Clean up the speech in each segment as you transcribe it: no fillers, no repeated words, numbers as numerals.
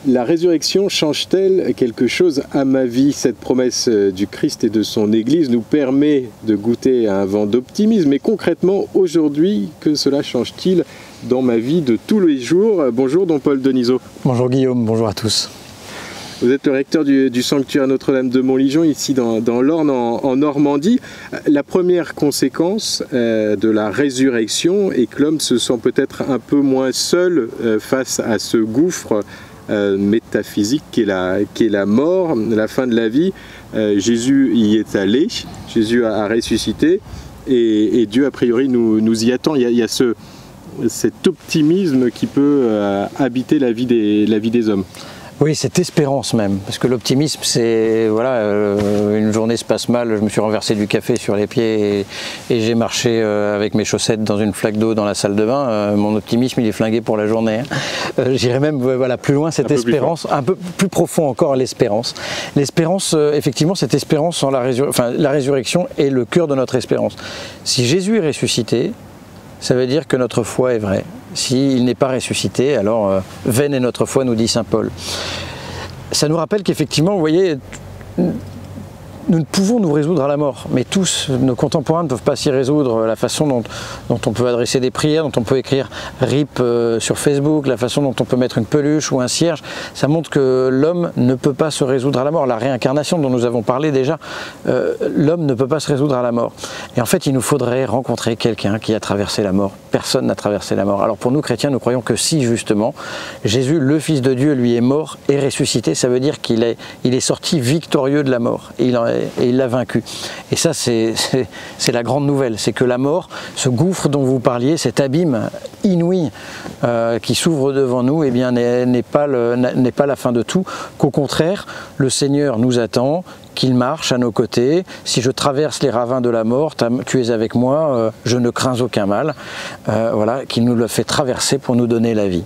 La résurrection change-t-elle quelque chose à ma vie? Cette promesse du Christ et de son Église nous permet de goûter à un vent d'optimisme. Mais concrètement, aujourd'hui, que cela change-t-il dans ma vie de tous les jours? Bonjour, Don Paul Denisot. Bonjour Guillaume, bonjour à tous. Vous êtes le recteur du sanctuaire Notre-Dame de Montligeon, ici dans l'Orne, en Normandie. La première conséquence de la résurrection est que l'homme se sent peut-être un peu moins seul face à ce gouffre métaphysique qui est la mort, la fin de la vie. Jésus y est allé, Jésus a ressuscité et Dieu a priori nous y attend. Il y a cet optimisme qui peut habiter la vie des hommes. Oui, cette espérance même, parce que l'optimisme c'est, voilà, une journée se passe mal, je me suis renversé du café sur les pieds et j'ai marché avec mes chaussettes dans une flaque d'eau dans la salle de bain, mon optimisme il est flingué pour la journée. J'irais même voilà, plus loin, cette espérance, un peu plus profond encore l'espérance. L'espérance, effectivement, cette espérance en la résurrection est le cœur de notre espérance. Si Jésus est ressuscité, ça veut dire que notre foi est vraie. S'il n'est pas ressuscité, alors vaine est notre foi, nous dit saint Paul. Ça nous rappelle qu'effectivement, vous voyez, nous ne pouvons nous résoudre à la mort, mais tous, nos contemporains ne peuvent pas s'y résoudre. La façon dont on peut adresser des prières, dont on peut écrire RIP sur Facebook, la façon dont on peut mettre une peluche ou un cierge, ça montre que l'homme ne peut pas se résoudre à la mort. La réincarnation dont nous avons parlé déjà, l'homme ne peut pas se résoudre à la mort. Et en fait, il nous faudrait rencontrer quelqu'un qui a traversé la mort. Personne n'a traversé la mort. Alors pour nous chrétiens, nous croyons que si justement, Jésus, le Fils de Dieu, lui est mort et ressuscité, ça veut dire qu'il est sorti victorieux de la mort. Et il l'a vaincu. Et ça, c'est la grande nouvelle. C'est que la mort, ce gouffre dont vous parliez, cet abîme inouï qui s'ouvre devant nous, eh bien, n'est pas la fin de tout. Qu'au contraire, le Seigneur nous attend, qu'il marche à nos côtés. Si je traverse les ravins de la mort, tu es avec moi, je ne crains aucun mal. Voilà, qu'il nous le fait traverser pour nous donner la vie.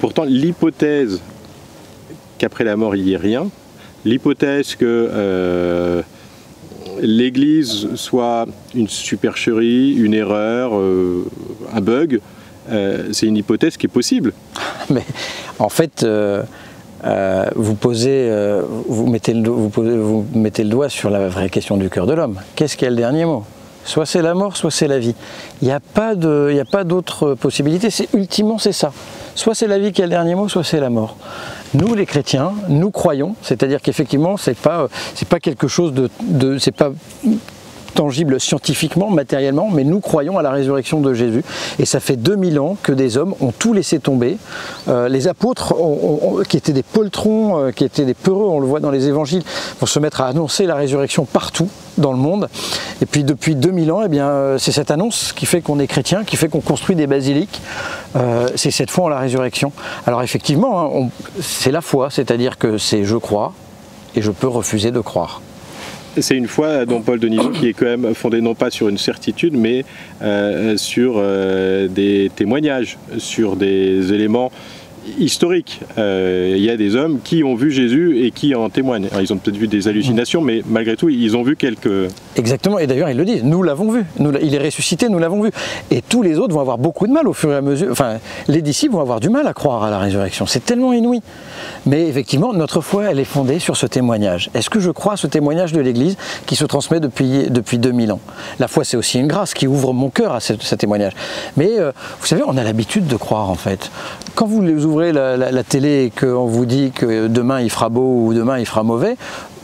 Pourtant, l'hypothèse qu'après la mort, il n'y ait rien, l'hypothèse que l'Église soit une supercherie, une erreur, un bug, c'est une hypothèse qui est possible. Mais en fait, vous mettez le doigt sur la vraie question du cœur de l'homme. Qu'est-ce qui est le dernier mot? Soit c'est la mort, soit c'est la vie. Il n'y a pas d'autre possibilité. Ultimement, c'est ça. Soit c'est la vie qui a le dernier mot, soit c'est la mort. Nous, les chrétiens, nous croyons, c'est-à-dire qu'effectivement, c'est pas quelque chose c'est pas tangible scientifiquement, matériellement, mais nous croyons à la résurrection de Jésus. Et ça fait 2000 ans que des hommes ont tout laissé tomber. Les apôtres, qui étaient des poltrons, qui étaient des peureux, on le voit dans les évangiles, vont se mettre à annoncer la résurrection partout dans le monde. Et puis depuis 2000 ans, eh bien, c'est cette annonce qui fait qu'on est chrétien, qui fait qu'on construit des basiliques. C'est cette foi en la résurrection. Alors effectivement, hein, c'est la foi, c'est-à-dire que c'est je crois et je peux refuser de croire. C'est une foi, Don Paul Denisot, qui est quand même fondée non pas sur une certitude, mais sur des témoignages, sur des éléments historiques. Il y a des hommes qui ont vu Jésus et qui en témoignent. Alors, ils ont peut-être vu des hallucinations, mais malgré tout, ils ont vu quelques... Exactement, et d'ailleurs ils le disent, nous l'avons vu, il est ressuscité, nous l'avons vu. Et tous les autres vont avoir beaucoup de mal au fur et à mesure, enfin, les disciples vont avoir du mal à croire à la résurrection, c'est tellement inouï. Mais effectivement, notre foi, elle est fondée sur ce témoignage. Est-ce que je crois à ce témoignage de l'Église qui se transmet depuis 2000 ans? La foi, c'est aussi une grâce qui ouvre mon cœur à ce témoignage. Mais vous savez, on a l'habitude de croire en fait. Quand vous ouvrez la télé et qu'on vous dit que demain il fera beau ou demain il fera mauvais,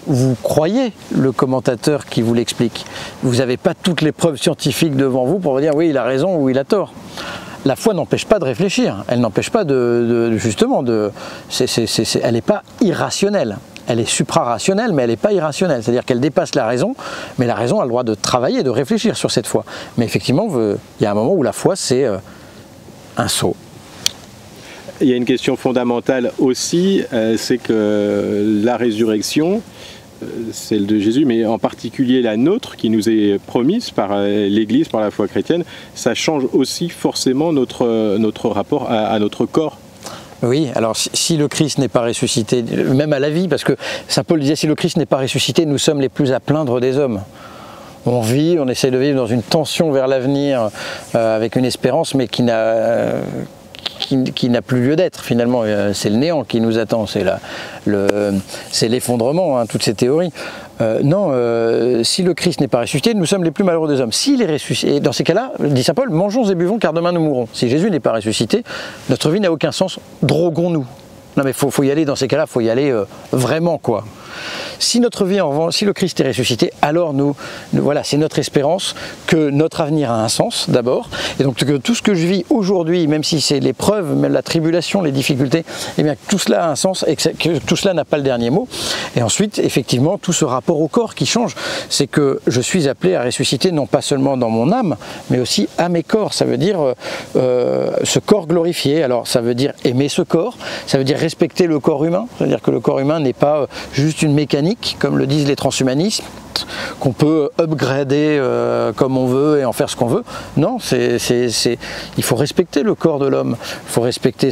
vous croyez le commentateur qui vous l'explique. Vous n'avez pas toutes les preuves scientifiques devant vous pour vous dire oui, il a raison ou il a tort. La foi n'empêche pas de réfléchir, elle n'empêche pas elle n'est pas irrationnelle. Elle est suprarationnelle, mais elle n'est pas irrationnelle. C'est-à-dire qu'elle dépasse la raison, mais la raison a le droit de travailler, de réfléchir sur cette foi. Mais effectivement, il y a un moment où la foi, c'est un saut. Il y a une question fondamentale aussi, c'est que la résurrection, celle de Jésus, mais en particulier la nôtre, qui nous est promise par l'Église, par la foi chrétienne, ça change aussi forcément notre rapport à notre corps. Oui, alors si le Christ n'est pas ressuscité, même à la vie, parce que saint Paul disait, si le Christ n'est pas ressuscité, nous sommes les plus à plaindre des hommes. On vit, on essaie de vivre dans une tension vers l'avenir, avec une espérance, mais qui qui n'a plus lieu d'être finalement. C'est le néant qui nous attend, c'est l'effondrement, hein, toutes ces théories. Non, si le Christ n'est pas ressuscité, nous sommes les plus malheureux des hommes. S'il est ressuscité, et dans ces cas-là, dit saint Paul, mangeons et buvons car demain nous mourrons. Si Jésus n'est pas ressuscité, notre vie n'a aucun sens, droguons-nous. Non mais faut y aller, dans ces cas-là, il faut y aller vraiment, quoi. Si notre vie, en revanche, si le Christ est ressuscité, alors voilà, c'est notre espérance que notre avenir a un sens d'abord, et donc que tout ce que je vis aujourd'hui, même si c'est l'épreuve, même la tribulation, les difficultés, eh bien tout cela a un sens et que tout cela n'a pas le dernier mot. Et ensuite, effectivement, tout ce rapport au corps qui change, c'est que je suis appelé à ressusciter non pas seulement dans mon âme, mais aussi à mes corps. Ça veut dire ce corps glorifié. Alors ça veut dire aimer ce corps, ça veut dire respecter le corps humain, c'est-à-dire que le corps humain n'est pas juste une mécanique, comme le disent les transhumanistes, qu'on peut upgrader comme on veut et en faire ce qu'on veut. Non, il faut respecter le corps de l'homme, il faut respecter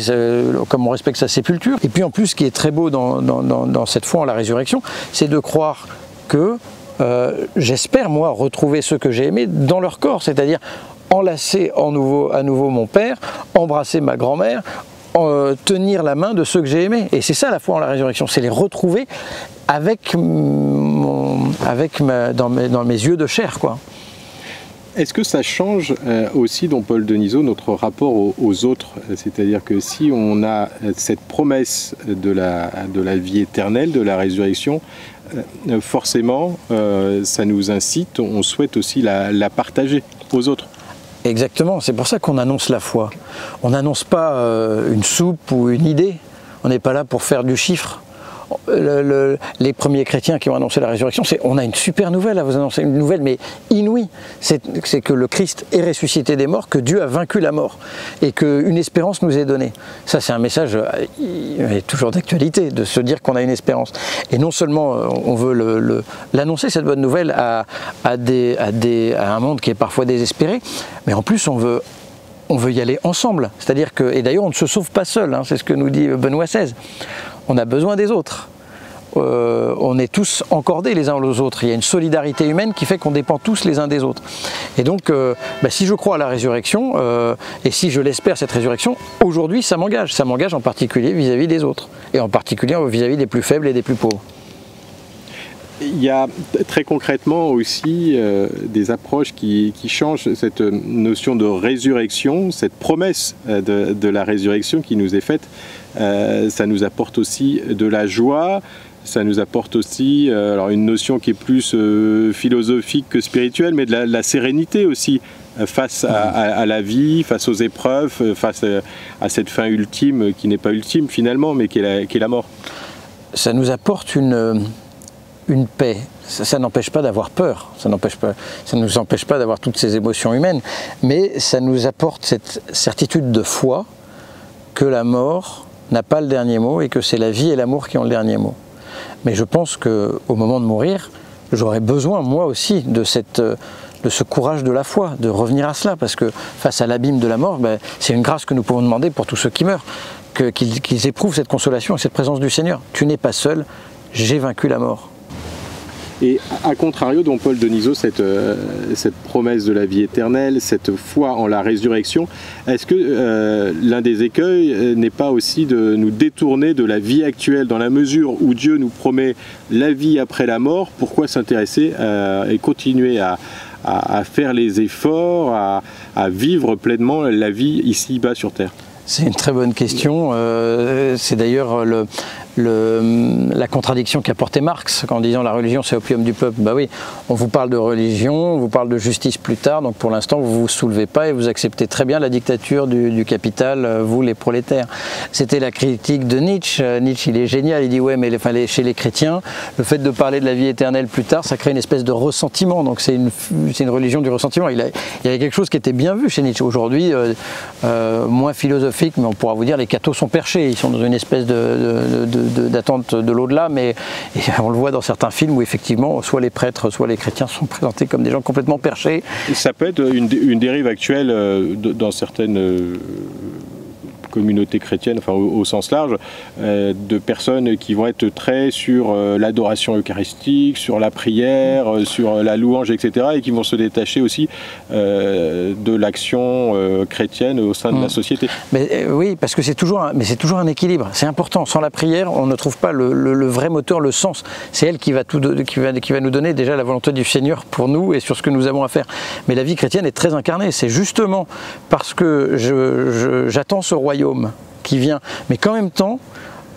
comme on respecte sa sépulture. Et puis en plus, ce qui est très beau dans cette foi en la résurrection, c'est de croire que j'espère, moi, retrouver ceux que j'ai aimés dans leur corps, c'est-à-dire enlacer à nouveau mon père, embrasser ma grand-mère, tenir la main de ceux que j'ai aimés. Et c'est ça la foi en la résurrection, c'est les retrouver dans mes yeux de chair, quoi. Est-ce que ça change aussi, don Paul Denisot, notre rapport aux autres? C'est-à-dire que si on a cette promesse de la vie éternelle, de la résurrection, forcément, ça nous incite, on souhaite aussi la partager aux autres. Exactement, c'est pour ça qu'on annonce la foi. On n'annonce pas une soupe ou une idée, on n'est pas là pour faire du chiffre. Les premiers chrétiens qui ont annoncé la résurrection, on a une super nouvelle à vous annoncer, une nouvelle mais inouïe, c'est que le Christ est ressuscité des morts, que Dieu a vaincu la mort et qu'une espérance nous est donnée. Ça c'est un message toujours d'actualité, de se dire qu'on a une espérance. Et non seulement on veut l'annoncer cette bonne nouvelle à un monde qui est parfois désespéré, mais en plus on veut y aller ensemble. C'est-à-dire que, et d'ailleurs on ne se sauve pas seul, hein, c'est ce que nous dit Benoît XVI. On a besoin des autres. On est tous encordés les uns aux autres. Il y a une solidarité humaine qui fait qu'on dépend tous les uns des autres. Et donc, si je crois à la résurrection, et si je l'espère cette résurrection, aujourd'hui ça m'engage. Ça m'engage en particulier vis-à-vis des autres. Et en particulier vis-à-vis des plus faibles et des plus pauvres. Il y a très concrètement aussi des approches qui changent cette notion de résurrection, cette promesse de la résurrection qui nous est faite. Ça nous apporte aussi de la joie, ça nous apporte aussi alors une notion qui est plus philosophique que spirituelle, mais de la sérénité aussi face à la vie, face aux épreuves, face à cette fin ultime qui n'est pas ultime finalement, mais qui est la mort. Ça nous apporte une paix. Ça n'empêche pas d'avoir peur, ça ne nous empêche pas d'avoir toutes ces émotions humaines, mais ça nous apporte cette certitude de foi que la mort n'a pas le dernier mot et que c'est la vie et l'amour qui ont le dernier mot. Mais je pense qu'au moment de mourir, j'aurais besoin moi aussi de ce courage de la foi, de revenir à cela, parce que face à l'abîme de la mort, c'est une grâce que nous pouvons demander pour tous ceux qui meurent, qu'ils éprouvent cette consolation et cette présence du Seigneur. Tu n'es pas seul, j'ai vaincu la mort. Et à contrario, don Paul Denisot, cette promesse de la vie éternelle, cette foi en la résurrection, est-ce que l'un des écueils n'est pas aussi de nous détourner de la vie actuelle, dans la mesure où Dieu nous promet la vie après la mort? Pourquoi s'intéresser et continuer à faire les efforts, à vivre pleinement la vie ici-bas sur Terre? C'est une très bonne question. C'est d'ailleurs la contradiction qu'a portée Marx en disant la religion c'est l'opium du peuple. Bah oui, on vous parle de religion, on vous parle de justice plus tard, donc pour l'instant vous vous soulevez pas et vous acceptez très bien la dictature du capital, vous les prolétaires. C'était la critique de Nietzsche. Nietzsche il est génial, il dit ouais mais chez les chrétiens, le fait de parler de la vie éternelle plus tard, ça crée une espèce de ressentiment, donc c'est une religion du ressentiment. Il y avait quelque chose qui était bien vu chez Nietzsche. Aujourd'hui, moins philosophique, mais on pourra vous dire les cathos sont perchés, ils sont dans une espèce d'attente de l'au-delà, mais on le voit dans certains films où effectivement soit les prêtres soit les chrétiens sont présentés comme des gens complètement perchés. Ça peut être une dérive actuelle dans certaines communauté chrétienne, enfin au sens large, de personnes qui vont être très sur l'adoration eucharistique, sur la prière, sur la louange, etc., et qui vont se détacher aussi de l'action chrétienne au sein de la société. Mais, oui, parce que c'est toujours un équilibre. C'est important. Sans la prière, on ne trouve pas le vrai moteur, le sens. C'est elle qui va nous donner déjà la volonté du Seigneur pour nous et sur ce que nous avons à faire. Mais la vie chrétienne est très incarnée. C'est justement parce que j'attends ce royaume qui vient, mais qu'en même temps,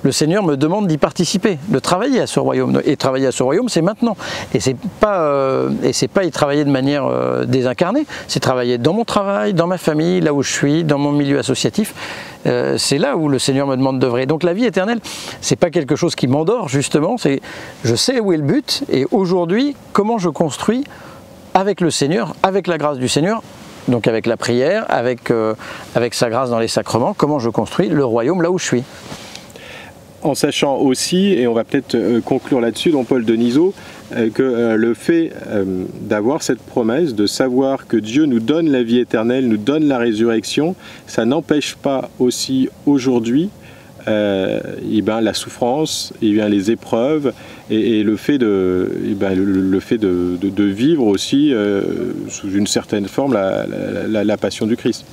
le Seigneur me demande d'y participer, de travailler à ce royaume. Et travailler à ce royaume, c'est maintenant. Et c'est pas y travailler de manière désincarnée. C'est travailler dans mon travail, dans ma famille, là où je suis, dans mon milieu associatif. C'est là où le Seigneur me demande d'œuvrer. Donc la vie éternelle, c'est pas quelque chose qui m'endort justement. C'est je sais où est le but et aujourd'hui comment je construis avec le Seigneur, avec la grâce du Seigneur. Donc avec la prière, avec sa grâce dans les sacrements, comment je construis le royaume là où je suis. En sachant aussi, et on va peut-être conclure là-dessus, Don Paul Denisot, que le fait d'avoir cette promesse, de savoir que Dieu nous donne la vie éternelle, nous donne la résurrection, ça n'empêche pas aussi aujourd'hui la souffrance, les épreuves et le fait de vivre aussi sous une certaine forme la passion du Christ.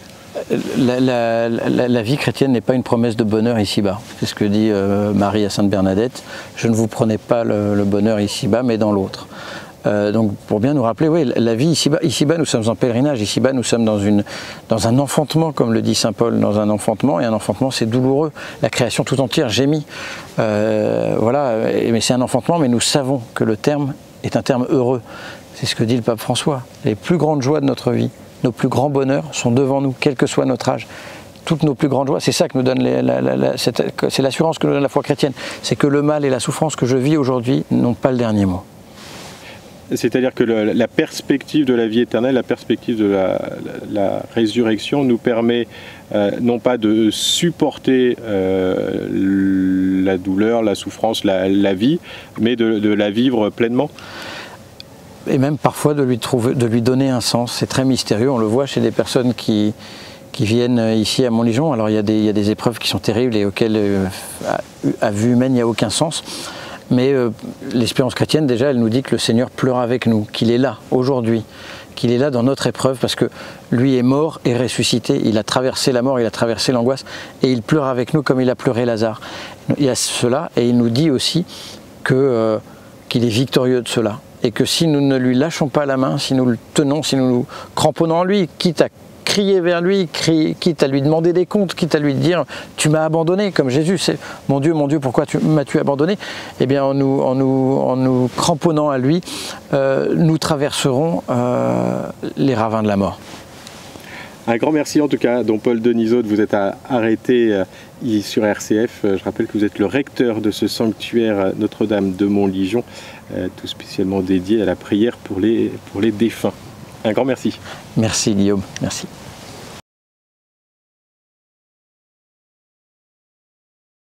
La vie chrétienne n'est pas une promesse de bonheur ici-bas. C'est ce que dit Marie à Sainte Bernadette. Je ne vous prenais pas le bonheur ici-bas, mais dans l'autre. Donc pour bien nous rappeler, oui, la vie ici-bas nous sommes en pèlerinage, ici-bas nous sommes dans un enfantement, comme le dit Saint Paul, dans un enfantement, et un enfantement c'est douloureux. La création tout entière gémit. Voilà, mais c'est un enfantement, mais nous savons que le terme est un terme heureux. C'est ce que dit le pape François. Les plus grandes joies de notre vie, nos plus grands bonheurs sont devant nous, quel que soit notre âge. Toutes nos plus grandes joies, c'est ça que nous donne c'est l'assurance que nous donne la foi chrétienne. C'est que le mal et la souffrance que je vis aujourd'hui n'ont pas le dernier mot. C'est-à-dire que la perspective de la vie éternelle, la perspective de la résurrection nous permet non pas de supporter la douleur, la souffrance, la vie, mais de la vivre pleinement. Et même parfois de lui donner un sens. C'est très mystérieux, on le voit chez des personnes qui viennent ici à Montligeon. Alors il y a des épreuves qui sont terribles et auxquelles, à vue humaine, il n'y a aucun sens. Mais l'espérance chrétienne, déjà, elle nous dit que le Seigneur pleure avec nous, qu'il est là, aujourd'hui, qu'il est là dans notre épreuve, parce que lui est mort et ressuscité. Il a traversé la mort, il a traversé l'angoisse, et il pleure avec nous comme il a pleuré Lazare. Il y a cela, et il nous dit aussi qu'il est victorieux de cela. Et que si nous ne lui lâchons pas la main, si nous le tenons, si nous nous cramponnons en lui, quitte à crier vers lui, quitte à lui demander des comptes, quitte à lui dire « tu m'as abandonné », comme Jésus, c'est « mon Dieu, pourquoi m'as-tu abandonné ?» Eh bien en nous cramponnant à lui, nous traverserons les ravins de la mort. Un grand merci en tout cas, Don Paul Denisot, de vous être arrêté sur RCF. Je rappelle que vous êtes le recteur de ce sanctuaire Notre-Dame de Montligeon, tout spécialement dédié à la prière pour les défunts. Un grand merci. Merci Guillaume, merci.